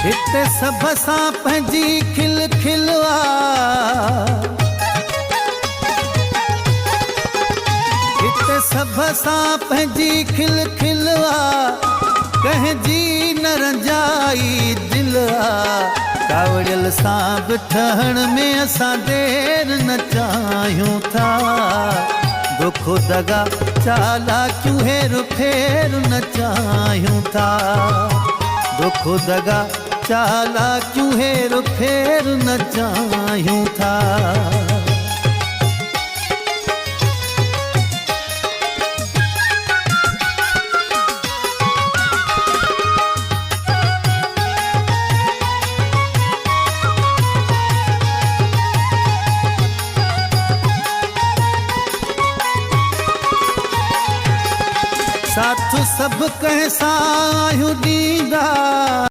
हिते सभ सां पंहिंजी खिल खिलवा, हिते सभ सां पंहिंजी खिल खिलवा, कंहिंजी न रंजाई दिलवा। कावड़ियल सां बि ठहण में असां देर न चाहियूं था, दुख दगा चालाकियूं हेर फेर न चाहियूं था, दुख दगा चालाकियूं हेर फेर न चाहियूं था। साथ सब कंहिं सां आहियूं ॾींदा।